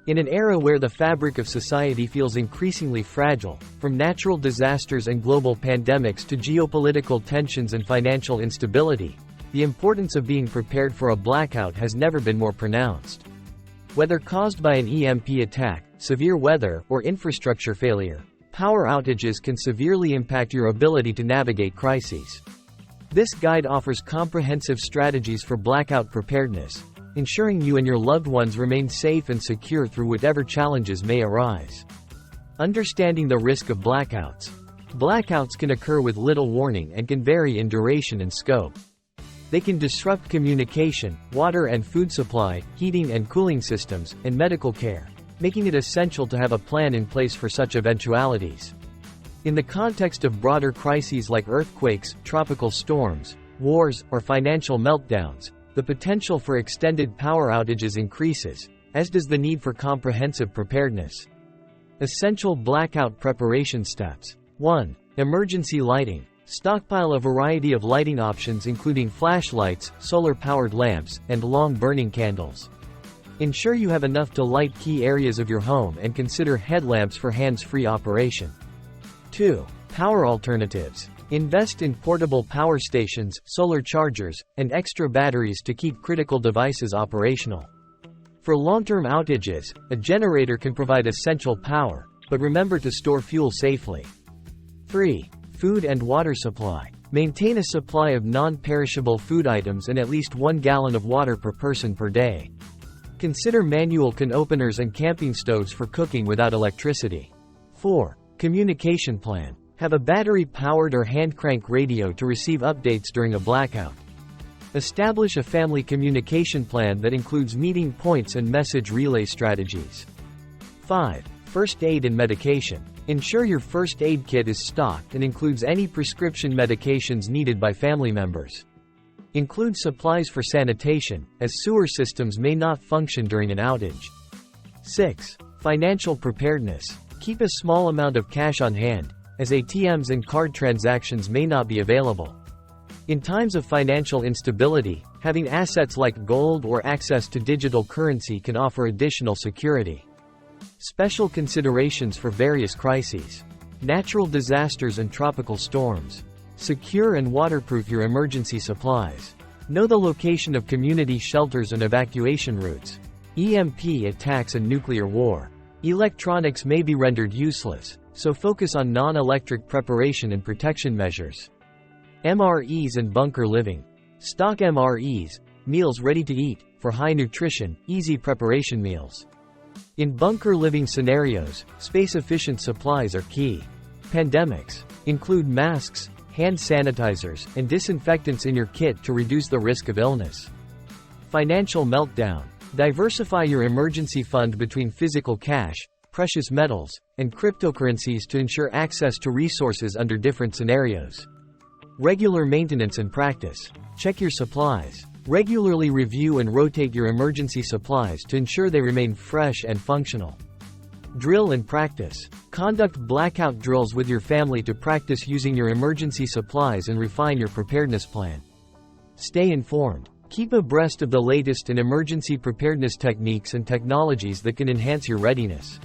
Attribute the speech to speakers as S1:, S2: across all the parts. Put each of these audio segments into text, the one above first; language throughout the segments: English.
S1: In an era where the fabric of society feels increasingly fragile, from natural disasters and global pandemics to geopolitical tensions and financial instability, the importance of being prepared for a blackout has never been more pronounced. Whether caused by an EMP attack, severe weather, or infrastructure failure, power outages can severely impact your ability to navigate crises. This guide offers comprehensive strategies for blackout preparedness, ensuring you and your loved ones remain safe and secure through whatever challenges may arise. Understanding the risk of blackouts. Blackouts can occur with little warning and can vary in duration and scope. They can disrupt communication, water and food supply, heating and cooling systems, and medical care, making it essential to have a plan in place for such eventualities. In the context of broader crises like earthquakes, tropical storms, wars, or financial meltdowns, the potential for extended power outages increases, as does the need for comprehensive preparedness. Essential blackout preparation steps. 1. Emergency lighting. Stockpile a variety of lighting options including flashlights, solar-powered lamps, and long-burning candles. Ensure you have enough to light key areas of your home and consider headlamps for hands-free operation. 2. Power alternatives. Invest in portable power stations, solar chargers, and extra batteries to keep critical devices operational. For long-term outages, a generator can provide essential power, but remember to store fuel safely. 3. Food and water supply. Maintain a supply of non-perishable food items and at least 1 gallon of water per person per day. Consider manual can openers and camping stoves for cooking without electricity. 4. Communication plan. Have a battery-powered or hand-crank radio to receive updates during a blackout. Establish a family communication plan that includes meeting points and message relay strategies. 5. First aid and medication. Ensure your first aid kit is stocked and includes any prescription medications needed by family members. Include supplies for sanitation, as sewer systems may not function during an outage. 6. Financial preparedness. Keep a small amount of cash on hand, as ATMs and card transactions may not be available. In times of financial instability, having assets like gold or access to digital currency can offer additional security. Special considerations for various crises. Natural disasters and tropical storms. Secure and waterproof your emergency supplies. Know the location of community shelters and evacuation routes. EMP attacks and nuclear war. Electronics may be rendered useless, so focus on non-electric preparation and protection measures. MREs and bunker living. Stock MREs, meals ready to eat, for high nutrition, easy preparation meals. In bunker living scenarios, space-efficient supplies are key. Pandemics. Include masks, hand sanitizers, and disinfectants in your kit to reduce the risk of illness. Financial meltdown. Diversify your emergency fund between physical cash, precious metals, and cryptocurrencies to ensure access to resources under different scenarios. Regular maintenance and practice. Check your supplies. Regularly review and rotate your emergency supplies to ensure they remain fresh and functional. Drill and practice. Conduct blackout drills with your family to practice using your emergency supplies and refine your preparedness plan. Stay informed. Keep abreast of the latest in emergency preparedness techniques and technologies that can enhance your readiness.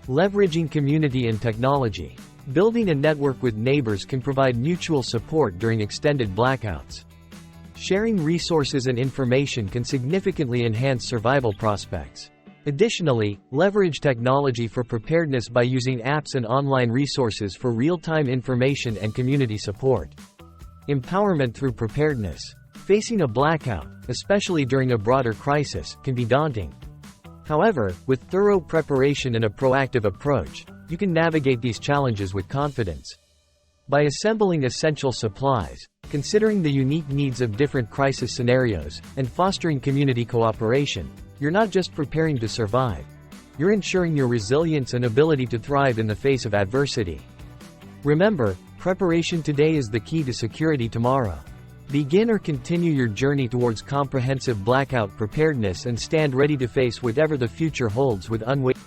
S1: Leveraging community and technology. Building a network with neighbors can provide mutual support during extended blackouts. Sharing resources and information can significantly enhance survival prospects. Additionally, leverage technology for preparedness by using apps and online resources for real-time information and community support. Empowerment through preparedness. Facing a blackout, especially during a broader crisis, can be daunting. However, with thorough preparation and a proactive approach, you can navigate these challenges with confidence. By assembling essential supplies, considering the unique needs of different crisis scenarios, and fostering community cooperation, you're not just preparing to survive. You're ensuring your resilience and ability to thrive in the face of adversity. Remember, preparation today is the key to security tomorrow. Begin or continue your journey towards comprehensive blackout preparedness and stand ready to face whatever the future holds with unwavering